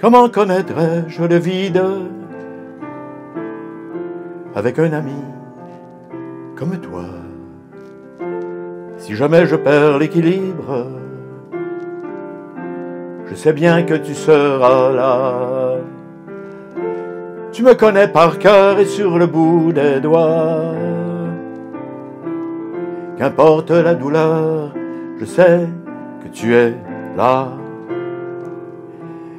Comment connaîtrais-je le vide avec un ami comme toi? Si jamais je perds l'équilibre, je sais bien que tu seras là. Tu me connais par cœur et sur le bout des doigts. Qu'importe la douleur, je sais que tu es là.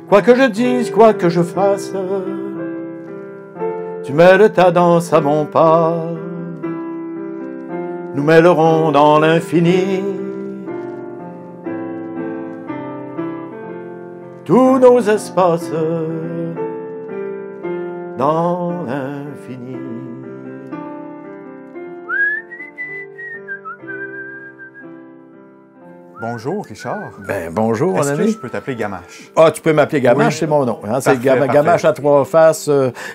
Quoi que je dise, quoi que je fasse, tu mêles ta danse à mon pas. Nous mêlerons dans l'infini tous nos espaces dans l'infini. Bonjour, Richard. Ben, bonjour, mon Est-ce que ami. je peux t'appeler Gamache? Ah, tu peux m'appeler Gamache, Oui. c'est mon nom. Hein? C'est Parfait, Gamache à trois faces,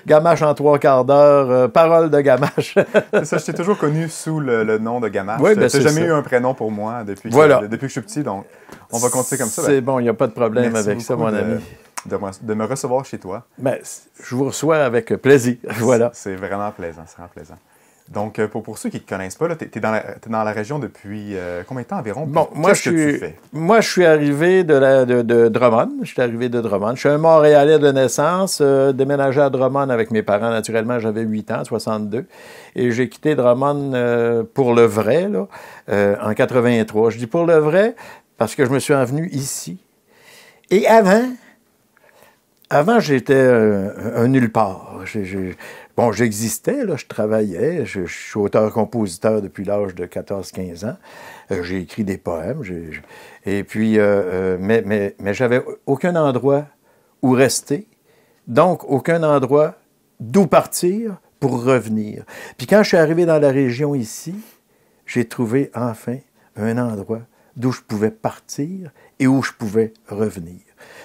Gamache en trois quarts d'heure, parole de Gamache. C'est ça, je t'ai toujours connu sous le nom de Gamache. Oui, ben, tu c'est n'as jamais ça. eu un prénom pour moi depuis que je suis petit, donc on va continuer comme ça. C'est bon, il n'y a pas de problème merci avec ça, beaucoup mon ami. de me recevoir chez toi. Ben, je vous reçois avec plaisir. Voilà. C'est vraiment plaisant, c'est vraiment plaisant. Donc, pour ceux qui ne te connaissent pas, tu es dans la région depuis combien de temps environ? Bon, Qu'est-ce que tu fais? Moi, je suis arrivé de Drummond. Je suis arrivé de Drummond. Je suis un Montréalais de naissance, déménagé à Drummond avec mes parents. Naturellement, j'avais 8 ans, 62. Et j'ai quitté Drummond pour le vrai, là, en 83. Je dis pour le vrai parce que je me suis envenu ici. Et avant, j'étais un nulle part. Bon, j'existais, là, je travaillais, je suis auteur-compositeur depuis l'âge de 14-15 ans. J'ai écrit des poèmes, et puis, mais j'avais aucun endroit où rester, donc aucun endroit d'où partir pour revenir. Puis quand je suis arrivé dans la région ici, j'ai trouvé enfin un endroit d'où je pouvais partir et où je pouvais revenir.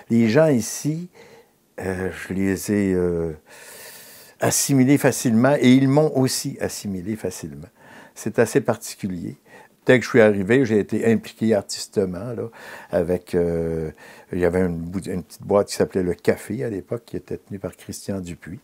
Les gens ici, je les ai assimilés facilement et ils m'ont aussi assimilé facilement. C'est assez particulier. Dès que je suis arrivé, j'ai été impliqué artistement là, avec... il y avait une petite boîte qui s'appelait Le Café à l'époque, qui était tenue par Christian Dupuis,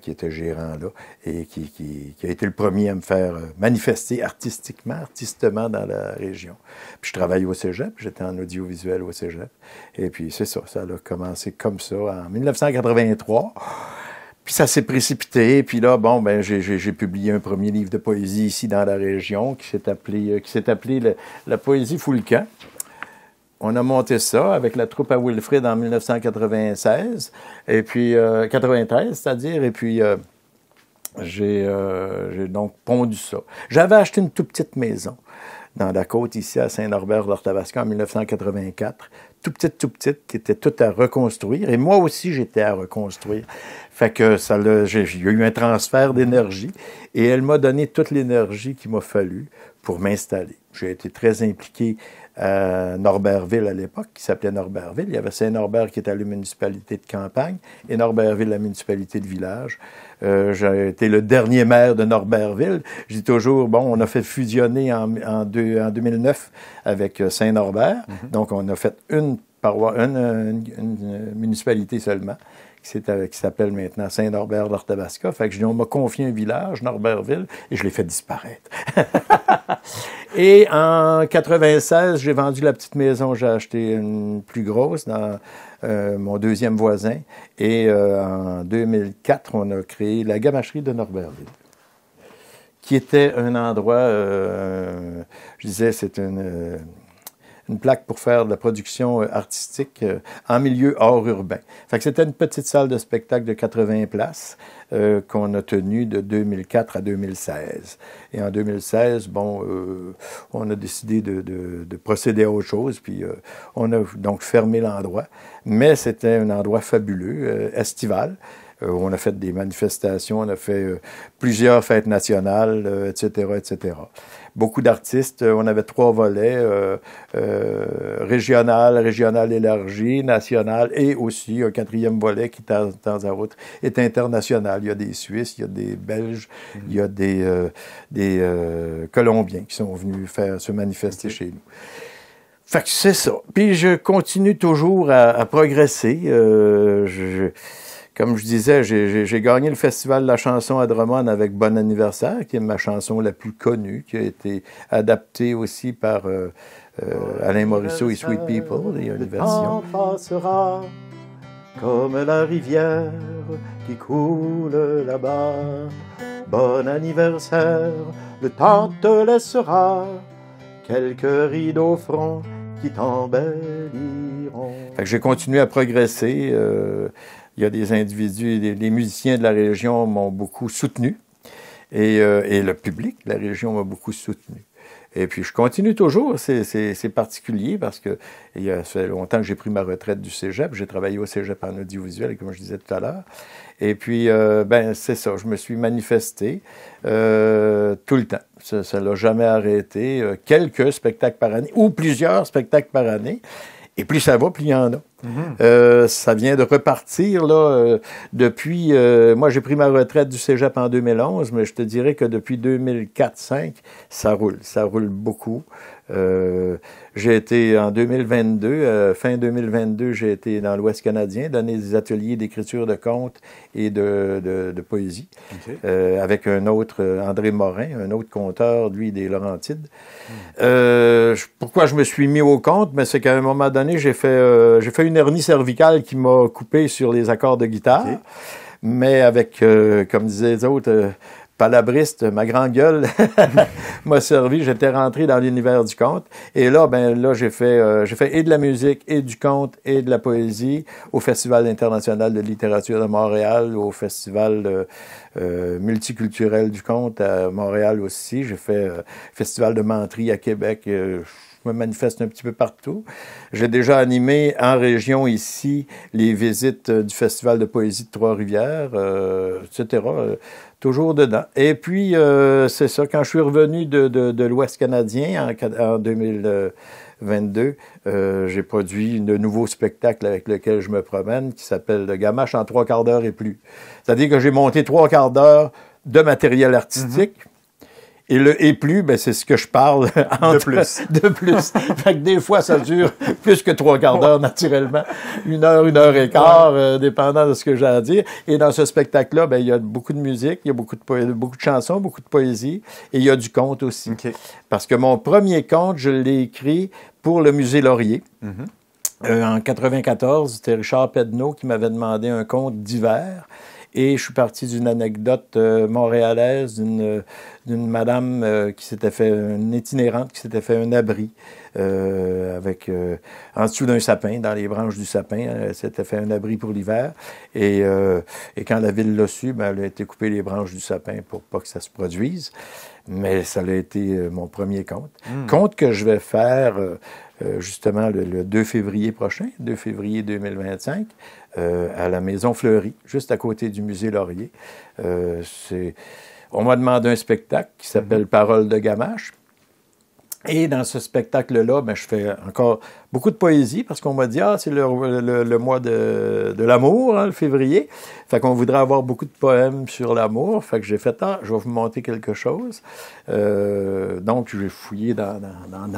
qui était gérant là, et qui a été le premier à me faire manifester artistement dans la région. Puis je travaillais au cégep, j'étais en audiovisuel au cégep. Et puis c'est ça, ça a commencé comme ça en 1983. Puis ça s'est précipité, puis là, bon, ben j'ai publié un premier livre de poésie ici dans la région qui s'est appelé La poésie fout le camp. On a monté ça avec la troupe à Wilfrid en 1996, et puis 93, c'est-à-dire, et puis j'ai donc pondu ça. J'avais acheté une toute petite maison dans la côte ici à Saint-Norbert-d'Arthabasca en 1984. Tout petite, qui était toute à reconstruire. Et moi aussi, j'étais à reconstruire. Fait que il y a eu un transfert d'énergie et elle m'a donné toute l'énergie qu'il m'a fallu pour m'installer. J'ai été très impliqué à Norbertville à l'époque, qui s'appelait Norbertville. Il y avait Saint-Norbert qui était la municipalité de campagne et Norbertville, la municipalité de village. J'ai été le dernier maire de Norbertville. Je dis toujours, bon, on a fait fusionner en 2009 avec Saint-Norbert. Mm-hmm. Donc, on a fait une municipalité seulement, qui s'appelle maintenant Saint-Norbert-d'Arthabasca. Fait que on m'a confié un village, Norbertville, et je l'ai fait disparaître. Et en 96, j'ai vendu la petite maison, j'ai acheté une plus grosse dans mon deuxième voisin. Et en 2004, on a créé la Gamacherie de Norbertville, qui était un endroit, je disais, c'est une plaque pour faire de la production artistique en milieu hors urbain. Fait que c'était une petite salle de spectacle de 80 places qu'on a tenue de 2004 à 2016. Et en 2016, bon, on a décidé de procéder à autre chose, puis on a donc fermé l'endroit. Mais c'était un endroit fabuleux, estival. On a fait des manifestations, on a fait plusieurs fêtes nationales, etc., etc. Beaucoup d'artistes. On avait 3 volets, régional élargi, national, et aussi un 4e volet qui, de temps à autre, est international. Il y a des Suisses, il y a des Belges, il y a des Colombiens qui sont venus se manifester chez nous. Fait que c'est ça. Puis je continue toujours à progresser. Comme je disais, j'ai gagné le Festival de la chanson à Drummond avec Bon anniversaire, qui est ma chanson la plus connue, qui a été adaptée aussi par Alain Morisseau et Sweet People. Il y a une version. Le temps passera comme la rivière qui coule là-bas. Bon anniversaire, le temps te laissera quelques rides au front qui t'embelliront. Fait que j'ai continué à progresser. Il y a des individus, les musiciens de la région m'ont beaucoup soutenu. Et le public de la région m'a beaucoup soutenu. Et puis, je continue toujours. C'est particulier parce que ça fait longtemps que j'ai pris ma retraite du cégep. J'ai travaillé au cégep en audiovisuel, comme je disais tout à l'heure. Et puis, c'est ça. Je me suis manifesté tout le temps. Ça ne l'a jamais arrêté. Quelques spectacles par année ou plusieurs spectacles par année. Et plus ça va, plus il y en a. Ça vient de repartir, là, depuis... moi, j'ai pris ma retraite du cégep en 2011, mais je te dirais que depuis 2004-2005, ça roule beaucoup. J'ai été en 2022, fin 2022, j'ai été dans l'Ouest canadien, donner des ateliers d'écriture de contes et de poésie, avec un autre, André Morin, un autre conteur, lui, des Laurentides. Pourquoi je me suis mis au conte? Mais c'est qu'à un moment donné, j'ai fait une hernie cervicale qui m'a coupé sur les accords de guitare, mais avec, comme disaient les autres, palabriste, ma grande gueule m'a servi. J'étais rentré dans l'univers du conte. Et là, j'ai fait et de la musique, et du conte, et de la poésie au Festival international de littérature de Montréal, au Festival multiculturel du conte à Montréal aussi. J'ai fait Festival de menterie à Québec. Je me manifeste un petit peu partout. J'ai déjà animé en région ici les visites du Festival de poésie de Trois-Rivières, etc. Toujours dedans. Et puis, c'est ça, quand je suis revenu de l'Ouest canadien en 2022, j'ai produit de nouveaux spectacles avec lesquels je me promène, qui s'appelle « Gamache en 3/4 d'heure et plus ». C'est-à-dire que j'ai monté 3/4 d'heure de matériel artistique. Et le « et plus », ben, c'est ce que je parle entre... De plus. Fait que des fois, ça dure plus que 3/4 d'heure, naturellement. 1 heure et quart, dépendant de ce que j'ai à dire. Et dans ce spectacle-là, ben, il y a beaucoup de musique, il y a beaucoup de chansons, beaucoup de poésie, et il y a du conte aussi. Parce que mon premier conte, je l'ai écrit pour le Musée Laurier. En 94, c'était Richard Pedneau qui m'avait demandé un conte d'hiver. Et je suis parti d'une anecdote montréalaise d'une madame qui s'était fait, une itinérante qui s'était fait un abri en dessous d'un sapin, dans les branches du sapin. Elle s'était fait un abri pour l'hiver. Et quand la ville l'a su, ben, elle a été couper les branches du sapin pour pas que ça se produise. Mais ça a été mon premier conte. Conte que je vais faire justement le 2 février prochain, 2 février 2025, à la Maison Fleury, juste à côté du Musée Laurier. On m'a demandé un spectacle qui s'appelle Paroles de Gamache. Et dans ce spectacle-là, ben, je fais encore beaucoup de poésie parce qu'on m'a dit « Ah, c'est le mois de l'amour, hein, le février. » Fait qu'on voudrait avoir beaucoup de poèmes sur l'amour. Fait que j'ai fait « Ah, je vais vous monter quelque chose. » Donc, j'ai fouillé dans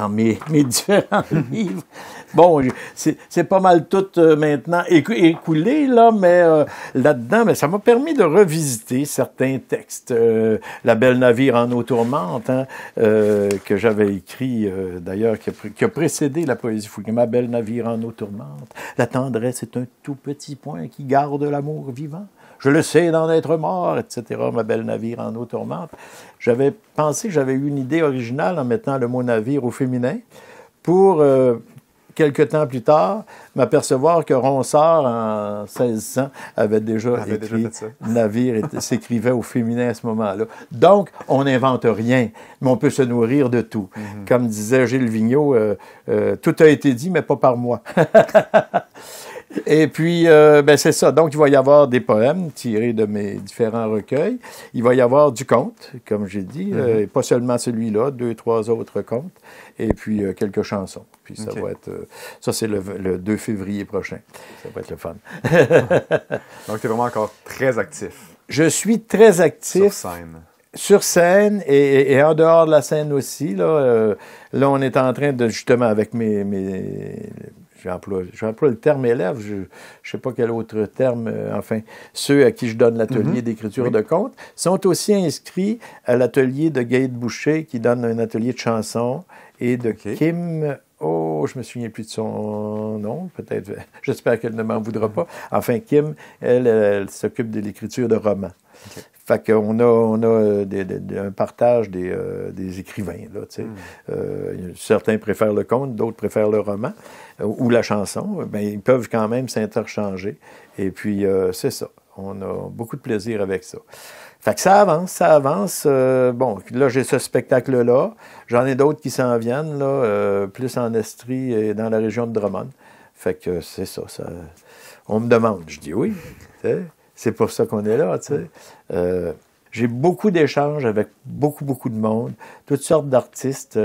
mes différents livres. Bon, c'est pas mal tout maintenant écoulé, là, mais là-dedans, mais ça m'a permis de revisiter certains textes. La Belle Navire en eau tourmente, hein, que j'avais écrit, d'ailleurs, qui a précédé la poésie fouillée. Ma belle navire en eau tourmente, la tendresse est un tout petit point qui garde l'amour vivant. Je le sais d'en être mort, etc. Ma belle navire en eau tourmente. J'avais pensé que j'avais eu une idée originale en mettant le mot navire au féminin pour, quelque temps plus tard, m'apercevoir que Ronsard, en 1600, avait déjà écrit navire et s'écrivait au féminin à ce moment-là. Donc, on n'invente rien, mais on peut se nourrir de tout. Comme disait Gilles Vigneault, tout a été dit, mais pas par moi. Et puis, c'est ça. Donc, il va y avoir des poèmes tirés de mes différents recueils. Il va y avoir du conte, comme j'ai dit, et pas seulement celui-là, 2, 3 autres contes, et puis quelques chansons. Puis ça va être... ça, c'est le 2 février prochain. Ça va être le fun. Donc, tu es vraiment encore très actif. Je suis très actif. Sur scène. sur scène et en dehors de la scène aussi, là, on est en train de, justement, avec j'emploie le terme élève, je ne sais pas quel autre terme, enfin, ceux à qui je donne l'atelier d'écriture de contes, sont aussi inscrits à l'atelier de Gaëde Boucher, qui donne un atelier de chansons, et de Kim... Oh, je me souviens plus de son nom, peut-être. J'espère qu'elle ne m'en voudra pas. Enfin, Kim, elle s'occupe de l'écriture de romans. Okay. Fait qu'on a un partage des écrivains, là, tu sais. Certains préfèrent le conte, d'autres préfèrent le roman ou la chanson. Ben, ils peuvent quand même s'interchanger. Et puis, c'est ça. On a beaucoup de plaisir avec ça. Fait que ça avance. Bon, là, j'ai ce spectacle-là. J'en ai d'autres qui s'en viennent, là, plus en Estrie et dans la région de Drummond. Fait que c'est ça. On me demande. Je dis oui. C'est pour ça qu'on est là, tu sais. J'ai beaucoup d'échanges avec beaucoup de monde, toutes sortes d'artistes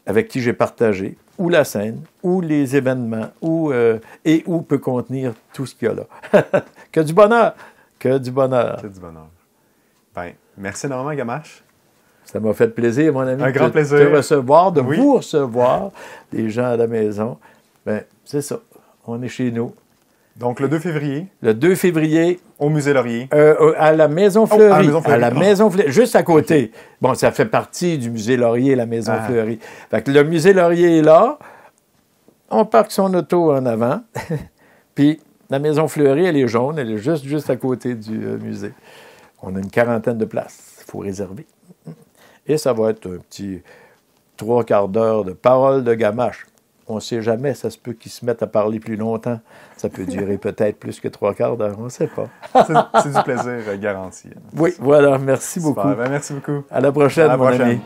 avec qui j'ai partagé, ou la scène, ou les événements, et où peut contenir tout ce qu'il y a là. Que du bonheur! Que du bonheur. Que du bonheur. Bien, merci énormément, Gamache. Ça m'a fait plaisir, mon ami. Un grand plaisir. De te recevoir, de vous recevoir, les gens à la maison. Bien, c'est ça. On est chez nous. Donc, le 2 février. Le 2 février. Au Musée Laurier. À la Maison Fleury. À la Maison Fleury. Juste à côté. Bon, ça fait partie du Musée Laurier, la Maison Fleury. Fait que le Musée Laurier est là. On parque son auto en avant. Puis, la Maison Fleury, elle est jaune. Elle est juste à côté du musée. On a une 40aine de places. Il faut réserver. Et ça va être un petit 3/4 d'heure de paroles de Gamache. On ne sait jamais, ça se peut qu'ils se mettent à parler plus longtemps. Ça peut durer peut-être plus que 3/4 d'heure, on ne sait pas. C'est du plaisir garanti. Oui, voilà, merci beaucoup. Ben, merci beaucoup. À la prochaine, mon ami.